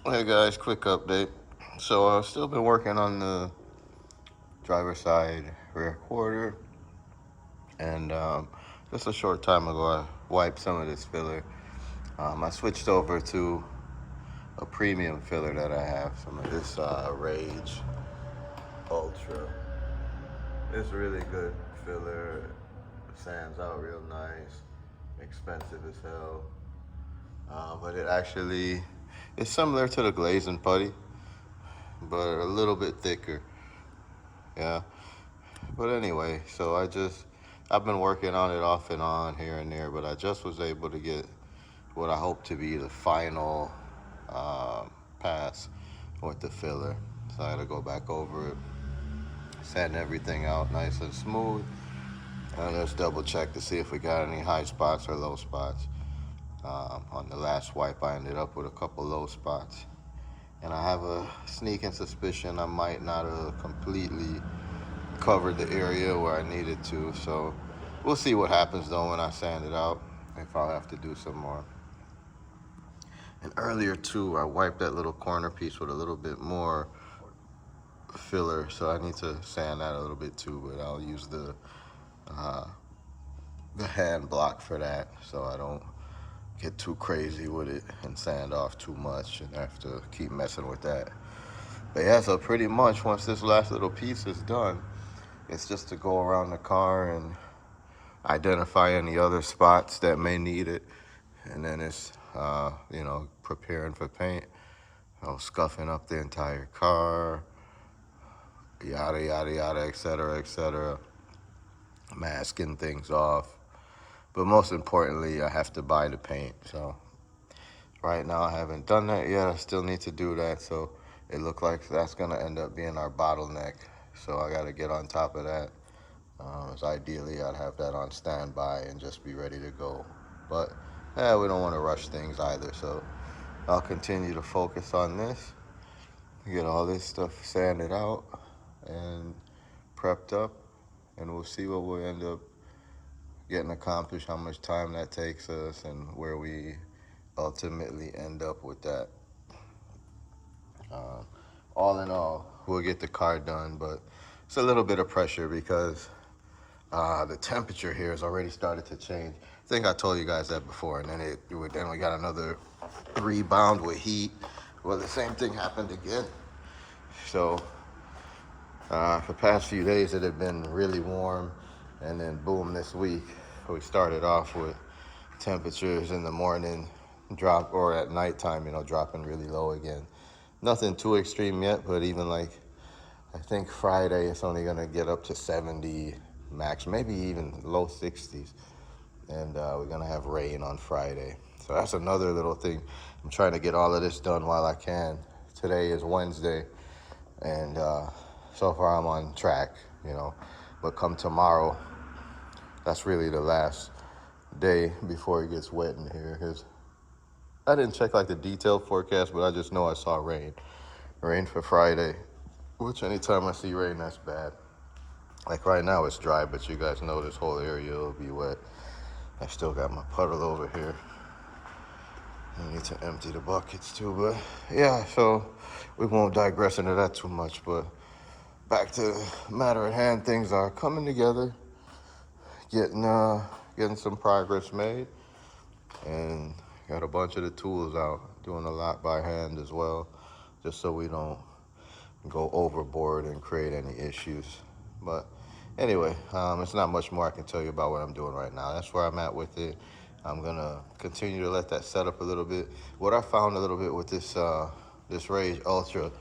Hey guys, quick update. So I've still been working on the driver side rear quarter, and just a short time ago I wiped some of this filler. I switched over to a premium filler that I have, some of this Rage Ultra. It's really good filler, sands out real nice, expensive as hell, but it actually it's similar to the glazing putty, but a little bit thicker. Yeah. But anyway, I've been working on it off and on here and there, but I just was able to get what I hope to be the final uh, pass with the filler. So I had to go back over it, sand everything out nice and smooth, and just double check to see if we got any high spots or low spots. On the last wipe, I ended up with a couple low spots, and I have a sneaking suspicion I might not have completely covered the area where I needed to. So we'll see what happens though when I sand it out, if I'll have to do some more. And earlier too, I wiped that little corner piece with a little bit more filler, so I need to sand that a little bit too, but I'll use uh, the hand block for that so I don't get too crazy with it and sand off too much and have to keep messing with that. But yeah, so pretty much once this last little piece is done, it's just to go around the car and identify any other spots that may need it, and then it's preparing for paint, scuffing up the entire car, yada yada yada, etc. etc. Masking things off, but most importantly, I have to buy the paint. So right now, I haven't done that yet. I still need to do that. So it looks like that's gonna end up being our bottleneck. So I got to get on top of that. As ideally, I'd have that on standby and just be ready to go. But yeah, we don't want to rush things either. So I'll continue to focus on this, get all this stuff sanded out and prepped up, and we'll see what we'll end up getting accomplished, how much time that takes us, and where we ultimately end up with that. Um, all in all, we'll get the car done, but it's a little bit of pressure because the temperature here has already started to change. I think I told you guys that before, and then we got another rebound with heat. Well, the same thing happened again. So for the past few days, it had been really warm, and then boom, this week we started off with temperatures in the morning drop, or at nighttime, dropping really low again. Nothing too extreme yet, but even like I think Friday it's only gonna get up to 70 max, maybe even low 60s, and we're gonna have rain on Friday. So that's another little thing. I'm trying to get all of this done while I can. Today is Wednesday, and so far I'm on track, But come tomorrow, that's really the last day before it gets wet in here. I didn't check like the detailed forecast, but I just know I saw rain for Friday. Which anytime I see rain, that's bad. Like right now it's dry, but you guys know this whole area will be wet. I still got my puddle over here. I need to empty the buckets too, but yeah, so we won't digress into that too much, but back to the matter at hand, things are coming together, getting some progress made, and got a bunch of the tools out, doing a lot by hand as well, just so we don't go overboard and create any issues. But anyway, it's not much more I can tell you about what I'm doing right now. That's where I'm at with it. I'm gonna continue to let that set up a little bit. What I found a little bit with this Rage Ultra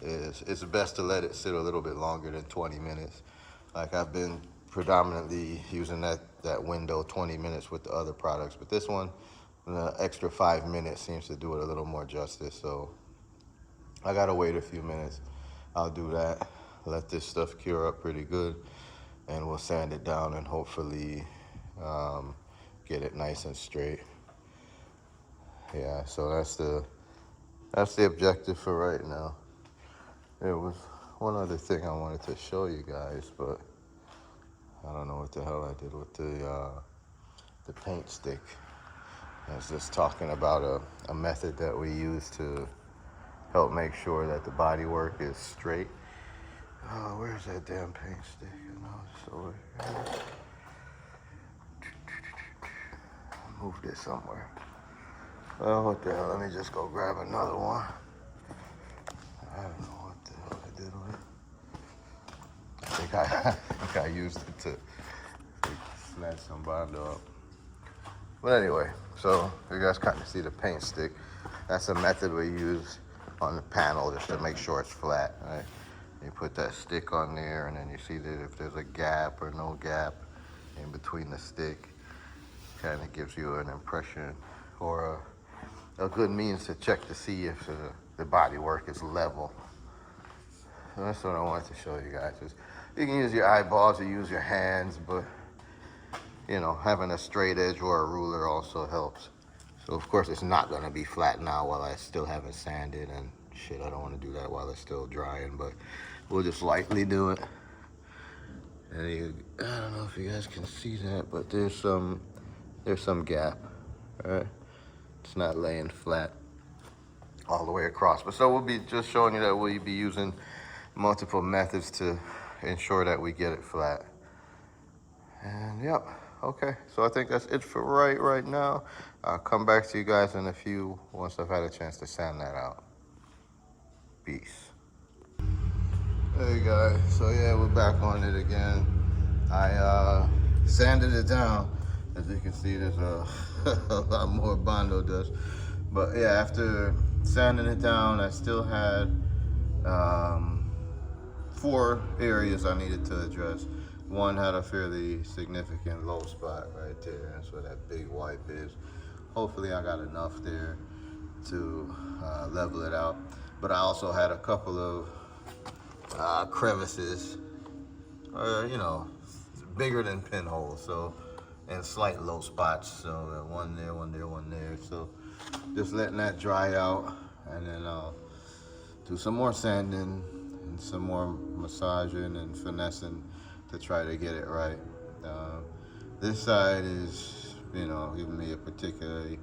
is it's best to let it sit a little bit longer than 20 minutes. Like I've been predominantly using that window 20 minutes with the other products, but this one, the extra 5 minutes seems to do it a little more justice. So I gotta wait a few minutes. I'll do that. Let this stuff cure up pretty good, and we'll sand it down and hopefully get it nice and straight. Yeah, so that's the objective for right now. There was one other thing I wanted to show you guys, but I don't know what the hell I did with the paint stick. I was just talking about a method that we use to help make sure that the body work is straight. Oh, where's that damn paint stick? You know, it's over here. Move this somewhere. Well, what the hell? Let me just go grab another one. I don't know what the hell I did with it. I think I used it to snatch some Bondo up. But anyway, so you guys kind of see the paint stick. That's a method we use on the panel just to make sure it's flat, right? You put that stick on there, and then you see that if there's a gap or no gap in between the stick, kind of gives you an impression or a good means to check to see if the body work is level. So that's what I wanted to show you guys. Is you can use your eyeballs or use your hands, but you know, having a straight edge or a ruler also helps. So of course it's not gonna be flat now while I still haven't sanded, and shit, I don't want to do that while it's still drying, but we'll just lightly do it. And I don't know if you guys can see that, but there's some gap, right? It's not laying flat all the way across. But so we'll be just showing you that we'll be using multiple methods to ensure that we get it flat. And yep, okay. So I think that's it for right now. I'll come back to you guys in a few once I've had a chance to sand that out. Peace. Hey guys, so yeah, we're back on it again. I sanded it down. As you can see, there's a lot more Bondo dust. But yeah, after sanding it down, I still had 4 areas I needed to address. One had a fairly significant low spot right there. That's where that big wipe is. Hopefully I got enough there to level it out. But I also had a couple of crevices, you know, bigger than pinholes, so, and slight low spots. So one there, one there, one there. So just letting that dry out, and then I'll do some more sanding and some more massaging and finessing to try to get it right. This side is, you know, giving me a particularly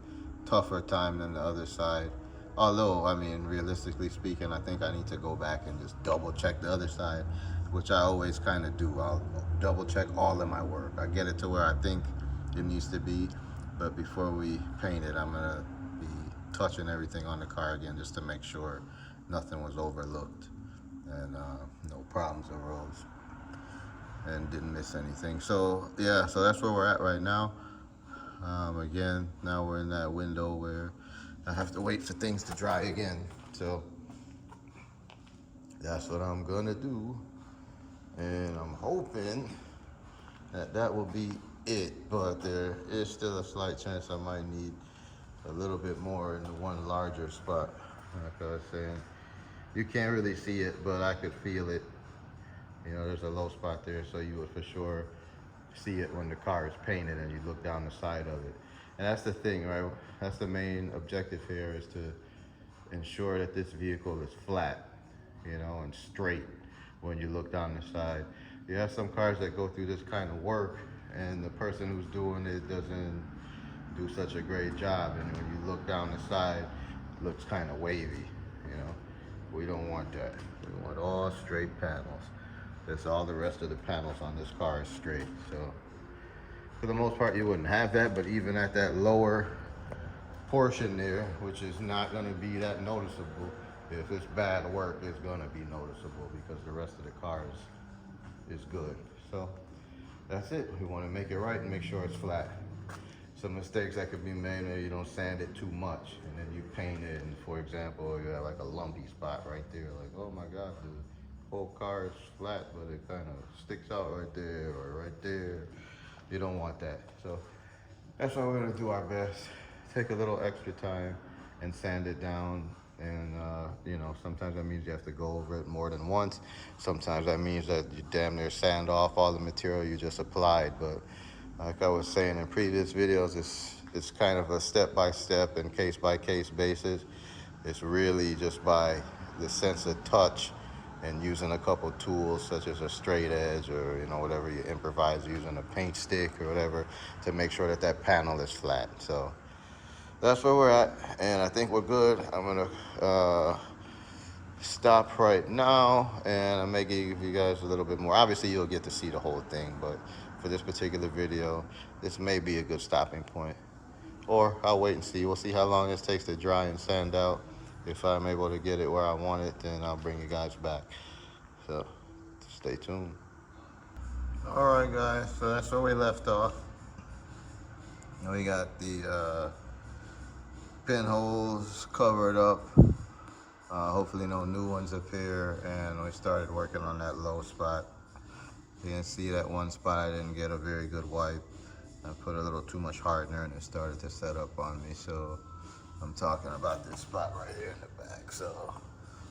tougher time than the other side. Although, I mean, realistically speaking, I think I need to go back and just double check the other side, which I always kind of do. I'll double check all of my work. I get it to where I think it needs to be, but before we paint it, I'm gonna be touching everything on the car again just to make sure nothing was overlooked and no problems arose and didn't miss anything. So yeah, so that's where we're at right now. Again, now we're in that window where I have to wait for things to dry again. So that's what I'm gonna do, and I'm hoping that will be it, but there is still a slight chance I might need a little bit more in the one larger spot. Like I was saying, you can't really see it, but I could feel it. You know, there's a low spot there, so you would for sure see it when the car is painted and you look down the side of it. And that's the thing, right? That's the main objective here, is to ensure that this vehicle is flat, you know, and straight when you look down the side. You have some cars that go through this kind of work, and the person who's doing it doesn't do such a great job, and when you look down the side, it looks kind of wavy, you know. We don't want that. We want all straight panels. That's all the rest of the panels on this car is straight. So for the most part, you wouldn't have that, but even at that lower portion there, which is not gonna be that noticeable, if it's bad work, it's gonna be noticeable because the rest of the car is good. So that's it. We wanna make it right and make sure it's flat. Some mistakes that could be made are you don't sand it too much, and then you paint it, and for example, you have like a lumpy spot right there, like, oh my God, the whole car is flat, but it kind of sticks out right there or right there. You don't want that. So that's why we're gonna do our best. Take a little extra time and sand it down. And you know, sometimes that means you have to go over it more than once. Sometimes that means that you damn near sand off all the material you just applied. But like I was saying in previous videos, it's kind of a step-by-step and case-by-case basis. It's really just by the sense of touch and using a couple tools such as a straight edge, or you know, whatever you improvise using a paint stick or whatever, to make sure that that panel is flat. So that's where we're at, and I think we're good. I'm gonna stop right now, and I may give you guys a little bit more. Obviously, you'll get to see the whole thing, but for this particular video, this may be a good stopping point. Or I'll wait and see. We'll see how long it takes to dry and sand out. If I'm able to get it where I want it, then I'll bring you guys back. So stay tuned. All right, guys. So that's where we left off. We got the pinholes covered up. Hopefully no new ones appear, and we started working on that low spot. You can see that one spot I didn't get a very good wipe. I put a little too much hardener and it started to set up on me. So I'm talking about this spot right here in the back. So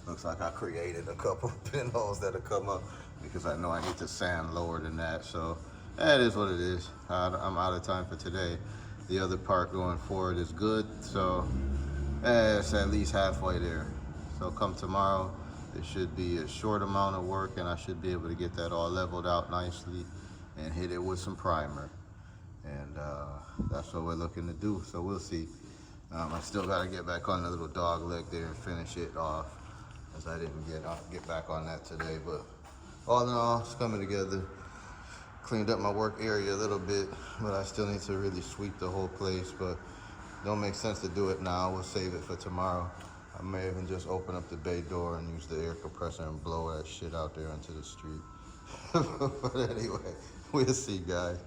looks like I created a couple pinholes that'll come up because I know I need to sand lower than that. So that is what it is. I'm out of time for today. The other part going forward is good. So it's at least halfway there. So come tomorrow, it should be a short amount of work and I should be able to get that all leveled out nicely and hit it with some primer. And that's what we're looking to do. So we'll see. I still got to get back on the little dog leg there and finish it off, as I didn't get back on that today. But all in all, it's coming together. Cleaned up my work area a little bit, but I still need to really sweep the whole place. But don't make sense to do it now. We'll save it for tomorrow. I may even just open up the bay door and use the air compressor and blow that shit out there into the street. But anyway, we'll see, guys.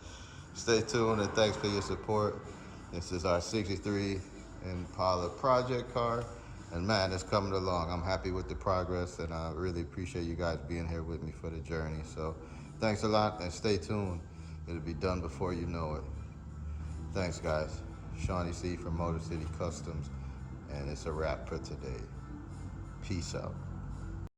Stay tuned and thanks for your support. This is our 63 Impala Project car. And man, it's coming along. I'm happy with the progress and I really appreciate you guys being here with me for the journey. So thanks a lot and stay tuned. It'll be done before you know it. Thanks, guys. Shawnee C from Motor City Customs. And it's a wrap for today. Peace out.